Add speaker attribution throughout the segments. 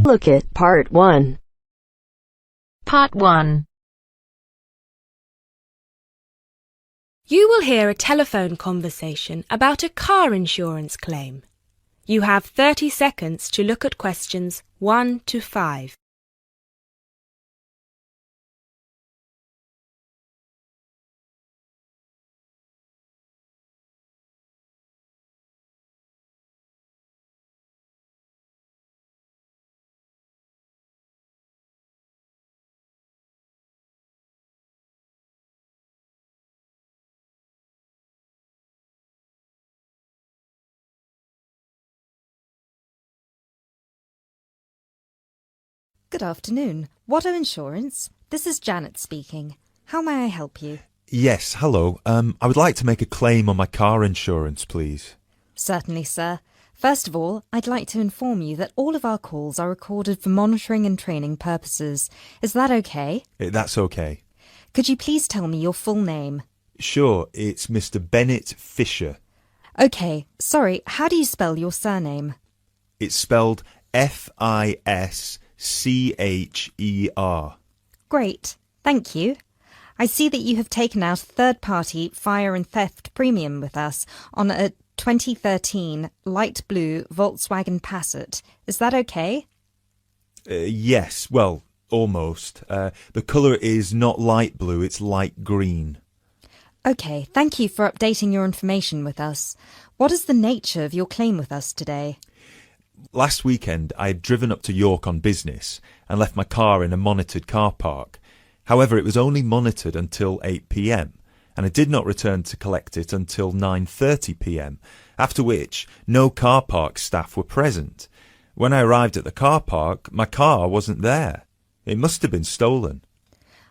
Speaker 1: Look at Part 1.
Speaker 2: Part 1.
Speaker 3: You will hear a telephone conversation about a car insurance claim. You have 30 seconds to look at questions 1 to 5.
Speaker 4: Good afternoon. Watto Insurance. This is Janet speaking. How may I help you?
Speaker 5: Yes, hello. I would like to make a claim on my car insurance, please.
Speaker 4: Certainly, sir. First of all, I'd like to inform you that all of our calls are recorded for monitoring and training purposes. Is that okay?
Speaker 5: That's okay.
Speaker 4: Could you please tell me your full name?
Speaker 5: Sure, it's Mr. Bennett Fisher.
Speaker 4: Okay, sorry, how do you spell your surname?
Speaker 5: It's spelled Fischer.
Speaker 4: Great, thank you. I see that you have taken out a third-party fire and theft premium with us on a 2013 light blue Volkswagen Passat. Is that okay?
Speaker 5: Yes, well, almost. The colour is not light blue, it's light green.
Speaker 4: Okay, thank you for updating your information with us. What is the nature of your claim with us today?
Speaker 5: Last weekend, I had driven up to York on business and left my car in a monitored car park. However, it was only monitored until 8 p.m, and I did not return to collect it until 9:30 p.m, after which no car park staff were present. When I arrived at the car park, my car wasn't there. It must have been stolen.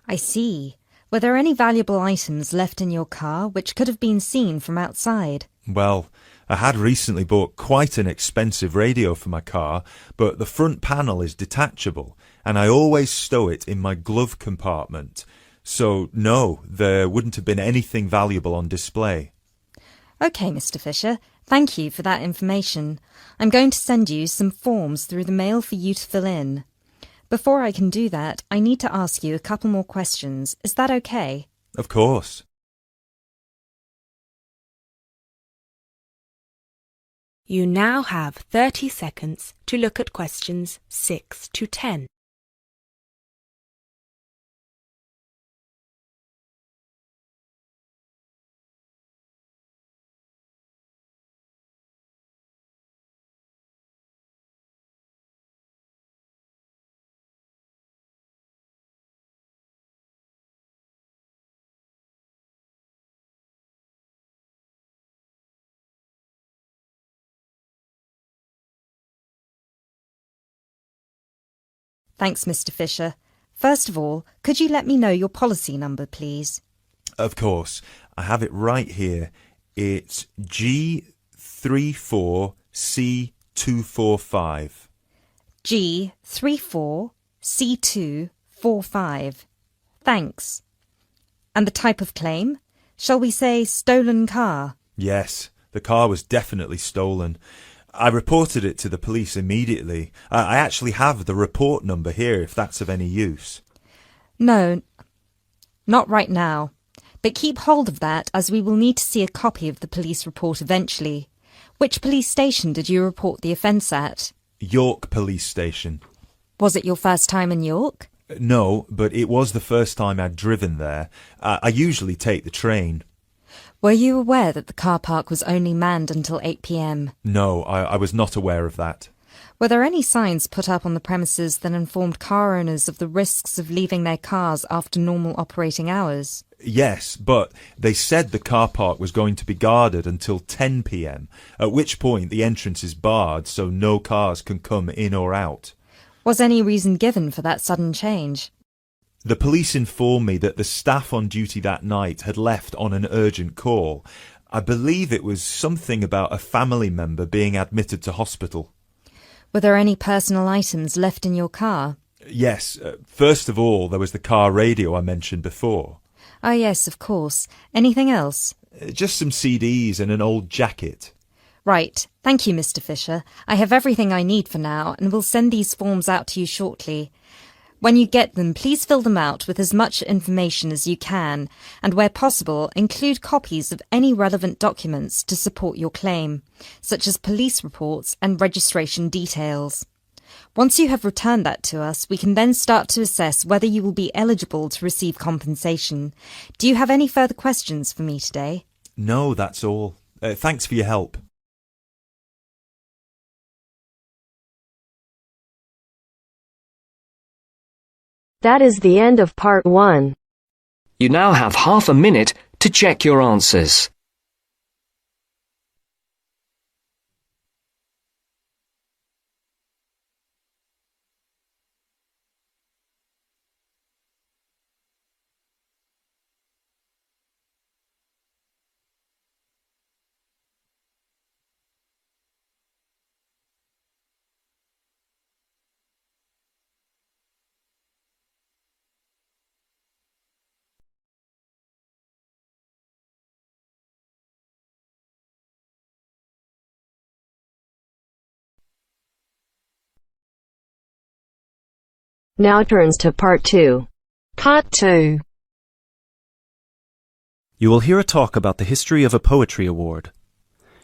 Speaker 4: I see. Were there any valuable items left in your car which could have been seen from outside?
Speaker 5: Well, I had recently bought quite an expensive radio for my car, but the front panel is detachable, and I always stow it in my glove compartment. So, no, there wouldn't have been anything valuable on display.
Speaker 4: Okay, Mr. Fisher. Thank you for that information. I'm going to send you some forms through the mail for you to fill in. Before I can do that, I need to ask you a couple more questions. Is that okay?
Speaker 5: Of course.
Speaker 3: You now have 30 seconds to look at questions 6 to 10.
Speaker 4: Thanks, Mr. Fisher. First of all, could you let me know your policy number, please?
Speaker 5: Of course. I have it right here. It's G34C245.
Speaker 4: G34C245. Thanks. And the type of claim? Shall we say stolen car?
Speaker 5: Yes, the car was definitely stolen. I reported it to the police immediately. I actually have the report number here if that's of any use.
Speaker 4: No, not right now. But keep hold of that as we will need to see a copy of the police report eventually. Which police station did you report the offence at?
Speaker 5: York Police Station.
Speaker 4: Was it your first time in York?
Speaker 5: No, but it was the first time I'd driven there. I usually take the train.
Speaker 4: Were you aware that the car park was only manned until 8 p.m?
Speaker 5: No, I was not aware of that.
Speaker 4: Were there any signs put up on the premises that informed car owners of the risks of leaving their cars after normal operating hours?
Speaker 5: Yes, but they said the car park was going to be guarded until 10 p.m, at which point the entrance is barred so no cars can come in or out.
Speaker 4: Was any reason given for that sudden change?
Speaker 5: The police informed me that the staff on duty that night had left on an urgent call. I believe it was something about a family member being admitted to hospital.
Speaker 4: Were there any personal items left in your car?
Speaker 5: Yes, first of all there was the car radio I mentioned before.
Speaker 4: Oh yes, of course. Anything else?
Speaker 5: Just some CDs and an old jacket.
Speaker 4: Right. Thank you, Mr. Fisher. I have everything I need for now and will send these forms out to you shortly. When you get them, please fill them out with as much information as you can, and where possible, include copies of any relevant documents to support your claim, such as police reports and registration details. Once you have returned that to us, we can then start to assess whether you will be eligible to receive compensation. Do you have any further questions for me today?
Speaker 5: No, that's all. Thanks for your help.
Speaker 2: That is the end of part 1.
Speaker 1: You now have half a minute to check your answers.
Speaker 2: Now turns to part 2. Part 2.
Speaker 6: You will hear a talk about the history of a poetry award.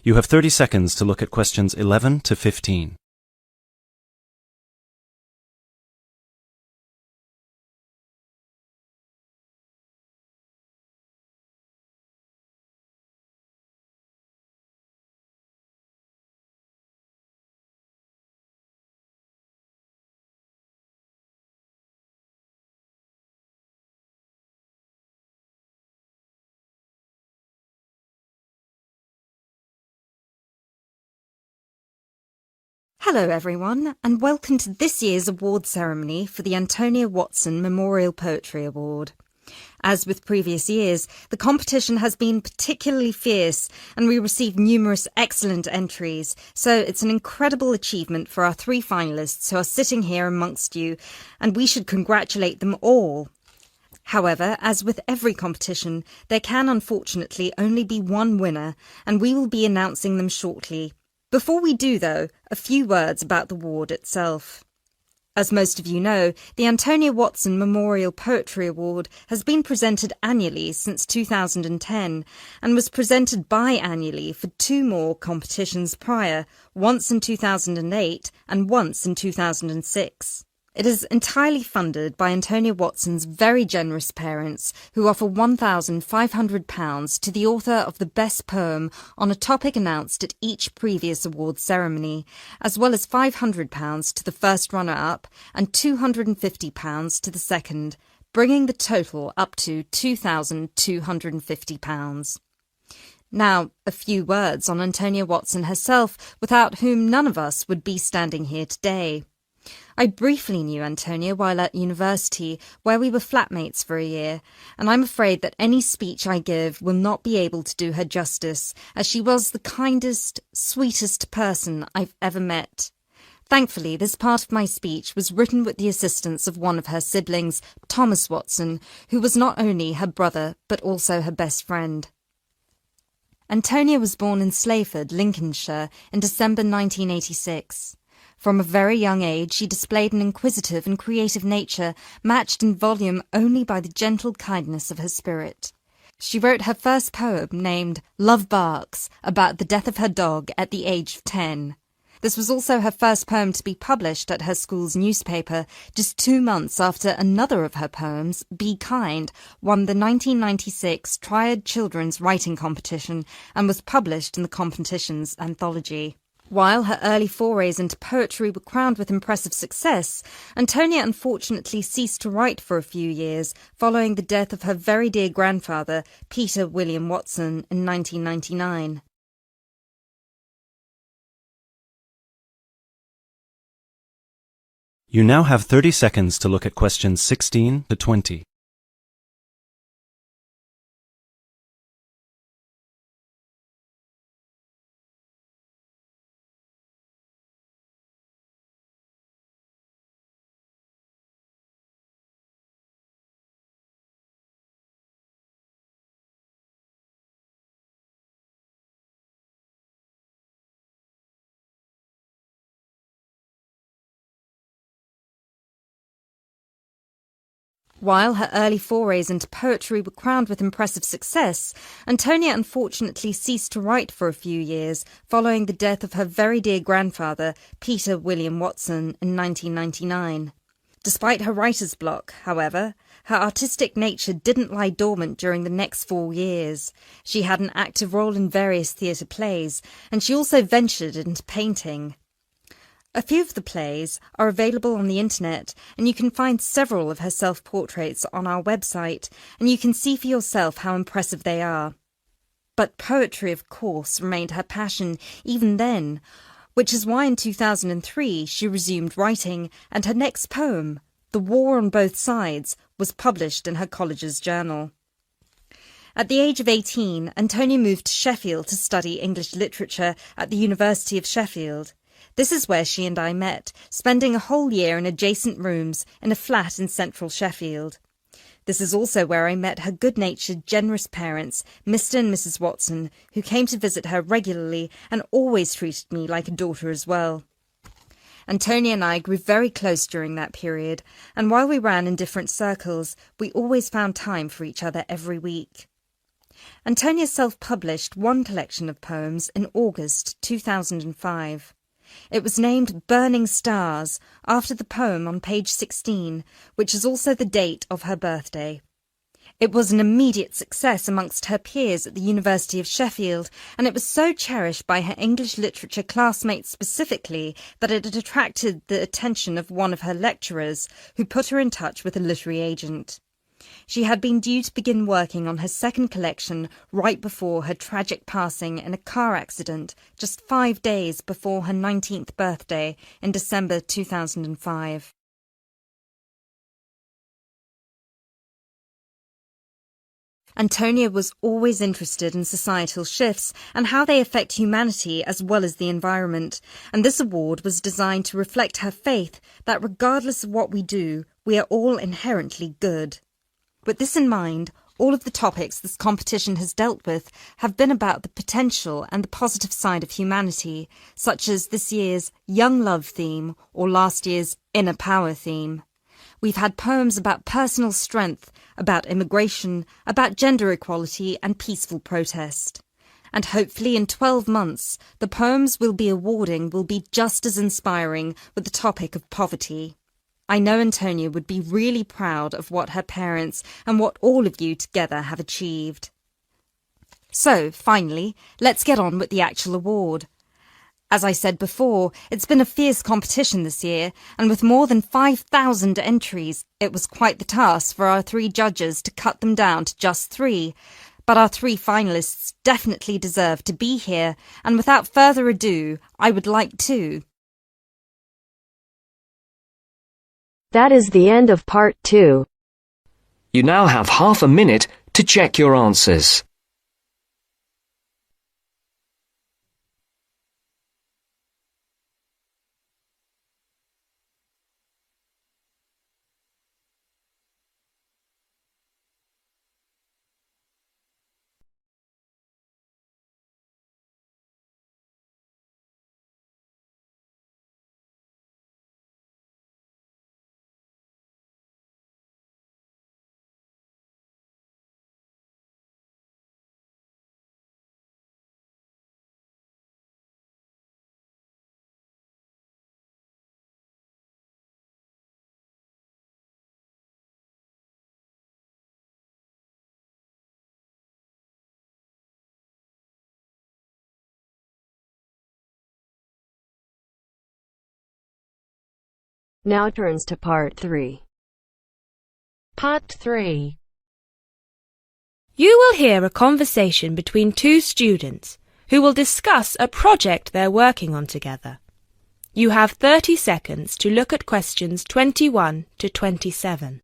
Speaker 6: You have 30 seconds to look at questions 11 to 15.
Speaker 4: Hello everyone, and welcome to this year's award ceremony for the Antonia Watson Memorial Poetry Award. As with previous years, the competition has been particularly fierce and we received numerous excellent entries, so it's an incredible achievement for our 3 finalists who are sitting here amongst you, and we should congratulate them all. However, as with every competition, there can unfortunately only be one winner, and we will be announcing them shortly. Before we do, though, a few words about the award itself. As most of you know, the Antonia Watson Memorial Poetry Award has been presented annually since 2010 and was presented biannually for 2 more competitions prior, once in 2008 and once in 2006. It is entirely funded by Antonia Watson's very generous parents, who offer £1,500 to the author of the best poem on a topic announced at each previous award ceremony, as well as £500 to the first runner-up and £250 to the second, bringing the total up to £2,250. Now, a few words on Antonia Watson herself, without whom none of us would be standing here today. I briefly knew Antonia while at university, where we were flatmates for a year, and I'm afraid that any speech I give will not be able to do her justice, as she was the kindest, sweetest person I've ever met. Thankfully, this part of my speech was written with the assistance of one of her siblings, Thomas Watson, who was not only her brother, but also her best friend. Antonia was born in Slayford, Lincolnshire, in December 1986. From a very young age, she displayed an inquisitive and creative nature, matched in volume only by the gentle kindness of her spirit. She wrote her first poem, named Love Barks, about the death of her dog at the age of 10. This was also her first poem to be published at her school's newspaper, just 2 months after another of her poems, Be Kind, won the 1996 Triad Children's Writing Competition and was published in the competition's anthology. While her early forays into poetry were crowned with impressive success, Antonia unfortunately ceased to write for a few years following the death of her very dear grandfather, Peter William Watson, in 1999.
Speaker 6: You now have 30 seconds to look at questions 16 to 20.
Speaker 4: While her early forays into poetry were crowned with impressive success, Antonia unfortunately ceased to write for a few years following the death of her very dear grandfather, Peter William Watson, in 1999. Despite her writer's block, however, her artistic nature didn't lie dormant during the next 4 years. She had an active role in various theatre plays, and she also ventured into painting. A few of the plays are available on the internet, and you can find several of her self-portraits on our website, and you can see for yourself how impressive they are. But poetry, of course, remained her passion even then, which is why in 2003 she resumed writing, and her next poem, The War on Both Sides, was published in her college's journal. At the age of 18, Antonia moved to Sheffield to study English literature at the University of Sheffield. This is where she and I met, spending a whole year in adjacent rooms in a flat in central Sheffield. This is also where I met her good-natured, generous parents, Mr. and Mrs. Watson, who came to visit her regularly and always treated me like a daughter as well. Antonia and I grew very close during that period, and while we ran in different circles, we always found time for each other every week. Antonia self-published one collection of poems in August 2005. It was named Burning Stars, after the poem on page 16, which is also the date of her birthday. It was an immediate success amongst her peers at the University of Sheffield, and it was so cherished by her English literature classmates specifically that it had attracted the attention of one of her lecturers, who put her in touch with a literary agent. She had been due to begin working on her second collection right before her tragic passing in a car accident just 5 days before her 19th birthday in December 2005. Antonia was always interested in societal shifts and how they affect humanity as well as the environment, and this award was designed to reflect her faith that regardless of what we do, we are all inherently good. With this in mind, all of the topics this competition has dealt with have been about the potential and the positive side of humanity, such as this year's Young Love theme or last year's Inner Power theme. We've had poems about personal strength, about immigration, about gender equality and peaceful protest. And hopefully in 12 months, the poems we'll be awarding will be just as inspiring with the topic of poverty. I know Antonia would be really proud of what her parents and what all of you together have achieved. So, finally, let's get on with the actual award. As I said before, it's been a fierce competition this year, and with more than 5,000 entries, it was quite the task for our 3 judges to cut them down to just 3. But our 3 finalists definitely deserve to be here, and without further ado, I would like to...
Speaker 2: That is the end of part 2.
Speaker 1: You now have half a minute to check your answers.
Speaker 2: Now turns to part 3. Part 3.
Speaker 3: You will hear a conversation between 2 students who will discuss a project they're working on together. You have 30 seconds to look at questions 21 to 27.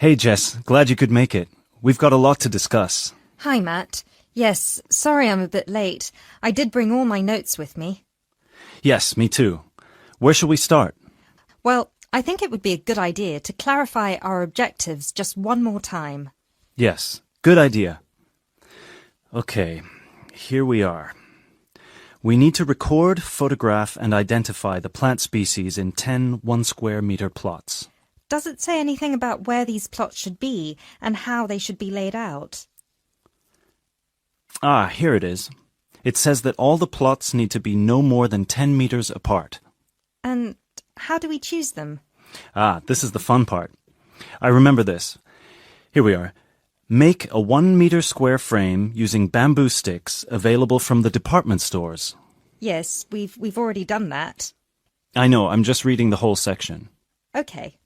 Speaker 6: Hey, Jess. Glad you could make it. We've got a lot to discuss.
Speaker 4: Hi, Matt. Yes, sorry I'm a bit late. I did bring all my notes with me.
Speaker 6: Yes, me too. Where shall we start?
Speaker 4: Well, I think it would be a good idea to clarify our objectives just one more time.
Speaker 6: Yes, good idea. Okay, here we are. We need to record, photograph, and identify the plant species in 10 1-square-meter plots.
Speaker 4: Does it say anything about where these plots should be and how they should be laid out?
Speaker 6: Ah, here it is. It says that all the plots need to be no more than 10 meters apart.
Speaker 4: And how do we choose them?
Speaker 6: Ah, this is the fun part. I remember this. Here we are. Make a 1-meter square frame using bamboo sticks available from the department stores.
Speaker 4: Yes, we've already done that.
Speaker 6: I know, I'm just reading the whole section.
Speaker 4: Okay.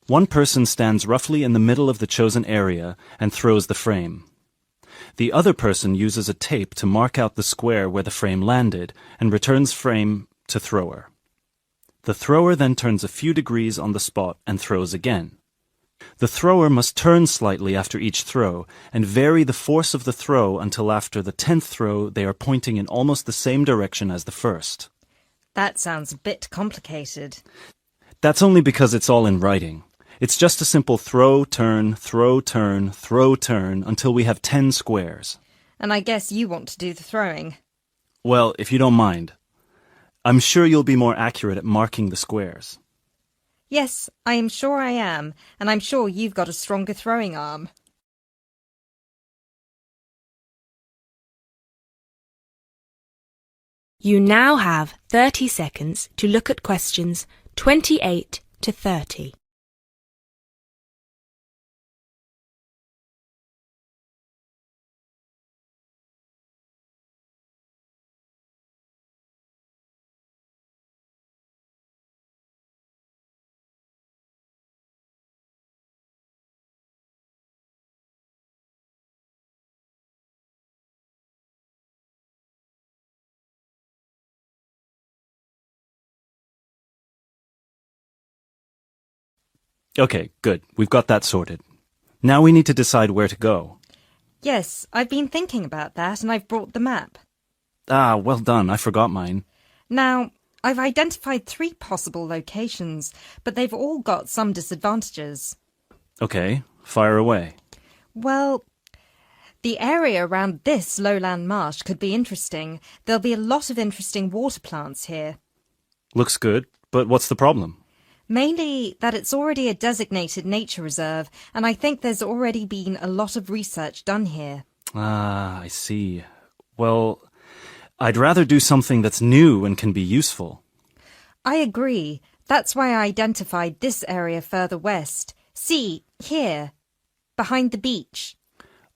Speaker 6: One person stands roughly in the middle of the chosen area and throws the frame. The other person uses a tape to mark out the square where the frame landed and returns frame to thrower. The thrower then turns a few degrees on the spot and throws again. The thrower must turn slightly after each throw and vary the force of the throw until after the 10th throw they are pointing in almost the same direction as the first.
Speaker 4: That sounds a bit complicated.
Speaker 6: That's only because it's all in writing. It's just a simple throw, turn, throw, turn, throw, turn until we have 10 squares.
Speaker 4: And I guess you want to do the throwing.
Speaker 6: Well, if you don't mind. I'm sure you'll be more accurate at marking the squares.
Speaker 4: Yes, I am sure I am, and I'm sure you've got a stronger throwing arm.
Speaker 3: You now have 30 seconds to look at questions 28 to 30.
Speaker 6: Okay, good. We've got that sorted. Now we need to decide where to go.
Speaker 4: Yes, I've been thinking about that, and I've brought the map.
Speaker 6: Ah, well done. I forgot mine.
Speaker 4: Now, I've identified 3 possible locations, but they've all got some disadvantages.
Speaker 6: Okay, fire away.
Speaker 4: Well, the area around this lowland marsh could be interesting. There'll be a lot of interesting water plants here.
Speaker 6: Looks good, but what's the problem?
Speaker 4: Mainly that it's already a designated nature reserve, and I think there's already been a lot of research done here.
Speaker 6: Ah, I see. Well, I'd rather do something that's new and can be useful.
Speaker 4: I agree. That's why I identified this area further west. See, here, behind the beach.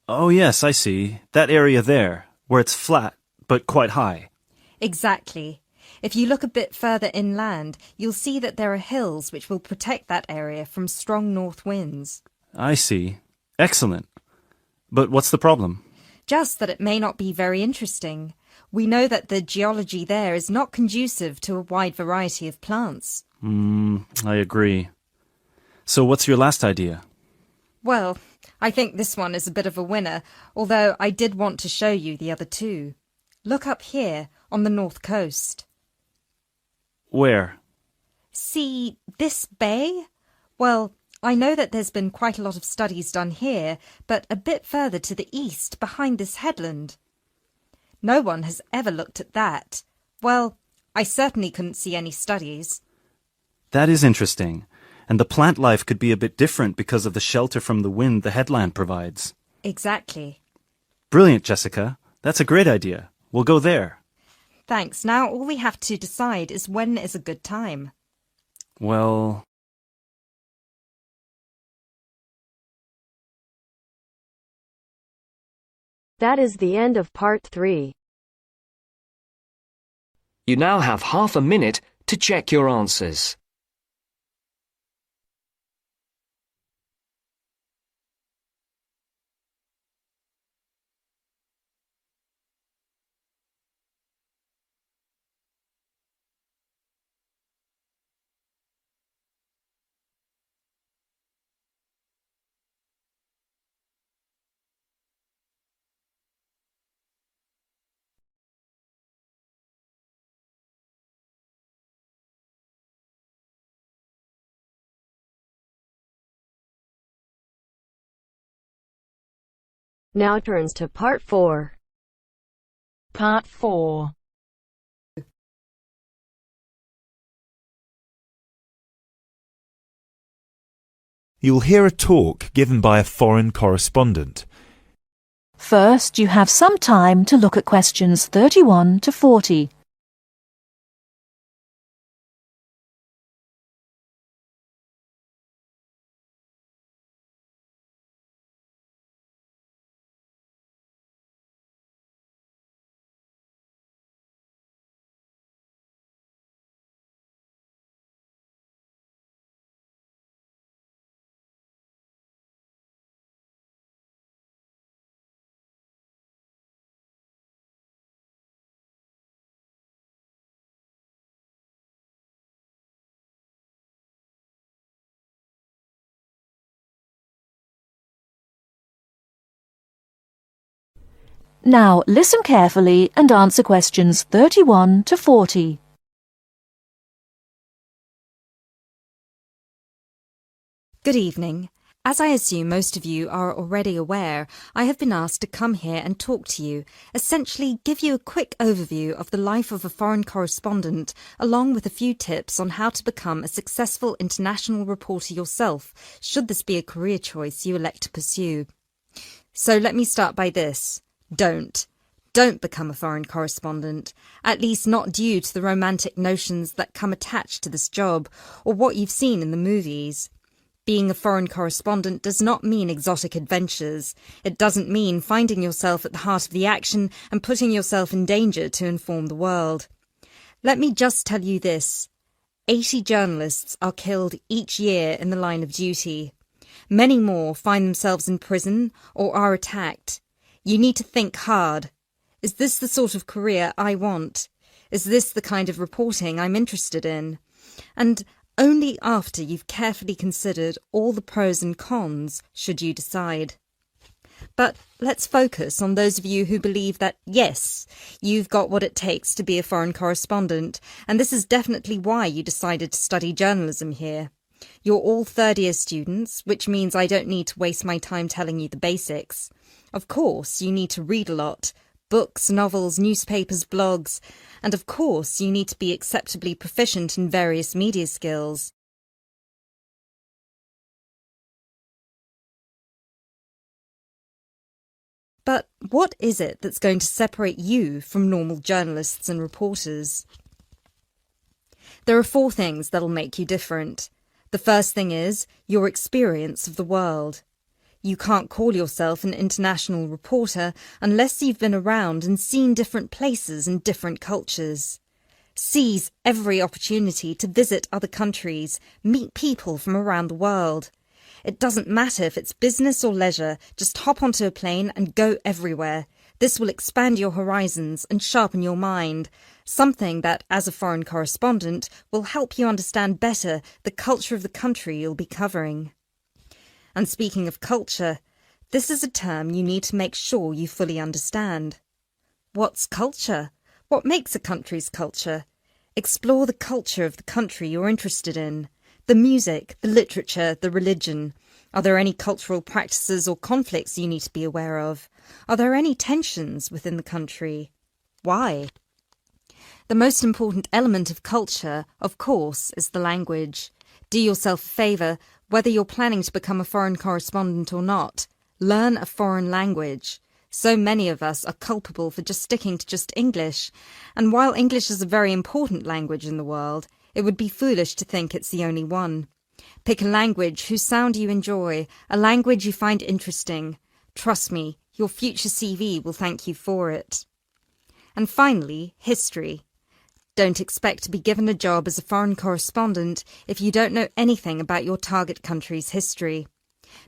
Speaker 6: Oh, yes, I see. That area there, where it's flat, but quite high.
Speaker 4: Exactly. If you look a bit further inland, you'll see that there are hills which will protect that area from strong north winds.
Speaker 6: I see. Excellent. But what's the problem?
Speaker 4: Just that it may not be very interesting. We know that the geology there is not conducive to a wide variety of plants.
Speaker 6: I agree. So what's your last idea?
Speaker 4: Well, I think this one is a bit of a winner, although I did want to show you the other 2. Look up here, on the north coast.
Speaker 6: Where?
Speaker 4: See this bay? Well, I know that there's been quite a lot of studies done here, but a bit further to the east, behind this headland. No one has ever looked at that. Well, I certainly couldn't see any studies.
Speaker 6: That is interesting. And the plant life could be a bit different because of the shelter from the wind the headland provides.
Speaker 4: Exactly.
Speaker 6: Brilliant, Jessica. That's a great idea. We'll go there.
Speaker 4: Thanks. Now all we have to decide is when is a good time.
Speaker 6: Well...
Speaker 2: That is the end of part 3.
Speaker 1: You now have half a minute to check your answers.
Speaker 2: Now turns to Part 4.
Speaker 7: Part 4.
Speaker 5: You'll hear a talk given by a foreign correspondent.
Speaker 7: First, you have some time to look at questions 31 to 40. Now listen carefully and answer questions 31 to 40.
Speaker 4: Good evening. As I assume most of you are already aware, I have been asked to come here and talk to you, essentially give you a quick overview of the life of a foreign correspondent, along with a few tips on how to become a successful international reporter yourself, should this be a career choice you elect to pursue. So let me start by this. Don't become a foreign correspondent, at least not due to the romantic notions that come attached to this job, or what you've seen in the movies. Being a foreign correspondent does not mean exotic adventures. It doesn't mean finding yourself at the heart of the action and putting yourself in danger to inform the world. Let me just tell you this. 80 journalists are killed each year in the line of duty. Many more find themselves in prison or are attacked. You need to think hard. Is this the sort of career I want? Is this the kind of reporting I'm interested in? And only after you've carefully considered all the pros and cons should you decide. But let's focus on those of you who believe that, yes, you've got what it takes to be a foreign correspondent, and this is definitely why you decided to study journalism here. You're all third-year students, which means I don't need to waste my time telling you the basics. Of course, you need to read a lot. Books, novels, newspapers, blogs, and of course you need to be acceptably proficient in various media skills. But what is it that's going to separate you from normal journalists and reporters? There are 4 things that'll make you different. The first thing is your experience of the world. You can't call yourself an international reporter unless you've been around and seen different places and different cultures. Seize every opportunity to visit other countries, meet people from around the world. It doesn't matter if it's business or leisure, just hop onto a plane and go everywhere. This will expand your horizons and sharpen your mind, something that, as a foreign correspondent, will help you understand better the culture of the country you'll be covering. And speaking of culture, this is a term you need to make sure you fully understand. What's culture? What makes a country's culture? Explore the culture of the country you're interested in. The music, the literature, the religion. Are there any cultural practices or conflicts you need to be aware of? Are there any tensions within the country? Why? The most important element of culture, of course, is the language. Do yourself a favour, whether you're planning to become a foreign correspondent or not. Learn a foreign language. So many of us are culpable for just sticking to just English, and while English is a very important language in the world, it would be foolish to think it's the only one. Pick a language whose sound you enjoy, a language you find interesting. Trust me, your future CV will thank you for it. And finally, history. Don't expect to be given a job as a foreign correspondent if you don't know anything about your target country's history.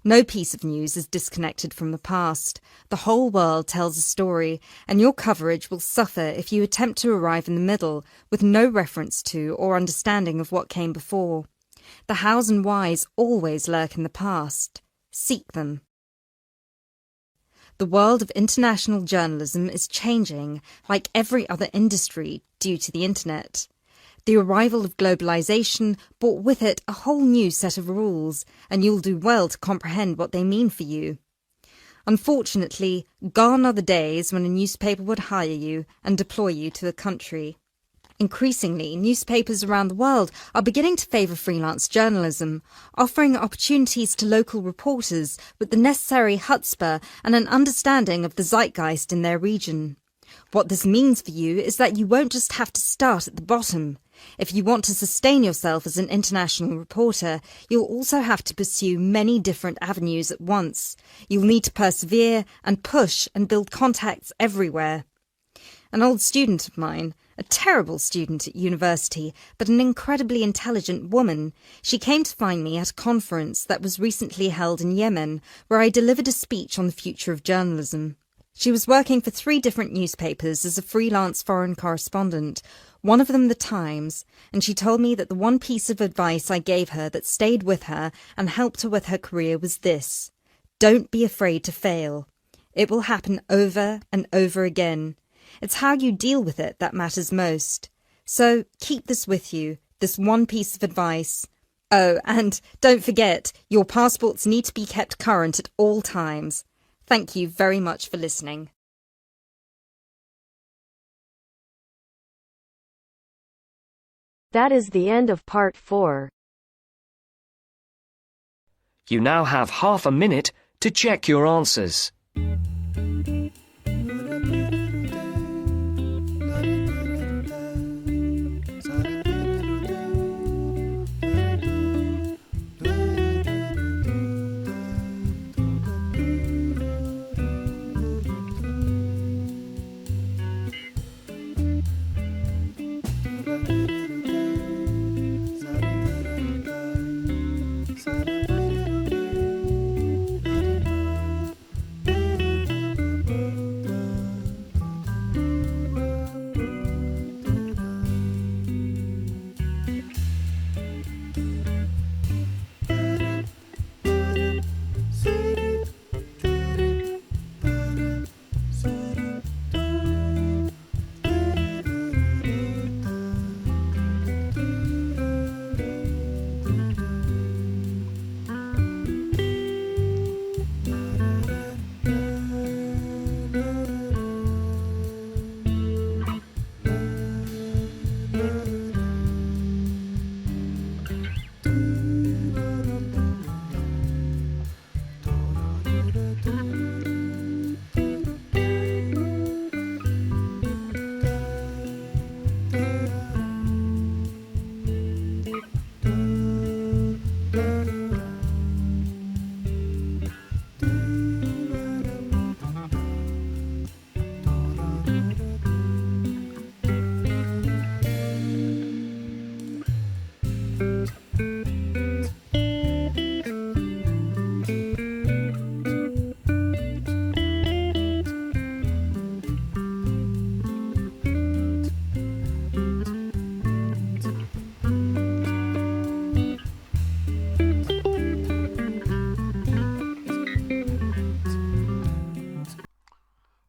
Speaker 4: No piece of news is disconnected from the past. The whole world tells a story, and your coverage will suffer if you attempt to arrive in the middle with no reference to or understanding of what came before. The hows and whys always lurk in the past. Seek them. The world of international journalism is changing, like every other industry, due to the internet. The arrival of globalization brought with it a whole new set of rules, and you'll do well to comprehend what they mean for you. Unfortunately, gone are the days when a newspaper would hire you and deploy you to a country. Increasingly, newspapers around the world are beginning to favour freelance journalism, offering opportunities to local reporters with the necessary chutzpah and an understanding of the zeitgeist in their region. What this means for you is that you won't just have to start at the bottom. If you want to sustain yourself as an international reporter, you'll also have to pursue many different avenues at once. You'll need to persevere and push and build contacts everywhere. An old student of mine, a terrible student at university, but an incredibly intelligent woman, she came to find me at a conference that was recently held in Yemen, where I delivered a speech on the future of journalism. She was working for 3 different newspapers as a freelance foreign correspondent, one of them The Times, and she told me that the one piece of advice I gave her that stayed with her and helped her with her career was this: don't be afraid to fail. It will happen over and over again. It's how you deal with it that matters most. So keep this with you, this one piece of advice. Oh, and don't forget, your passports need to be kept current at all times. Thank you very much for listening.
Speaker 2: That is the end of part 4.
Speaker 1: You now have half a minute to check your answers.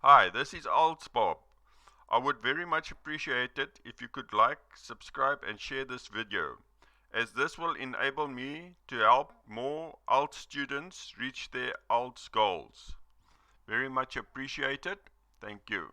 Speaker 8: Hi, this is IELTS Bob. I would very much appreciate it if you could like, subscribe and share this video, as this will enable me to help more IELTS students reach their IELTS goals. Very much appreciated. Thank you.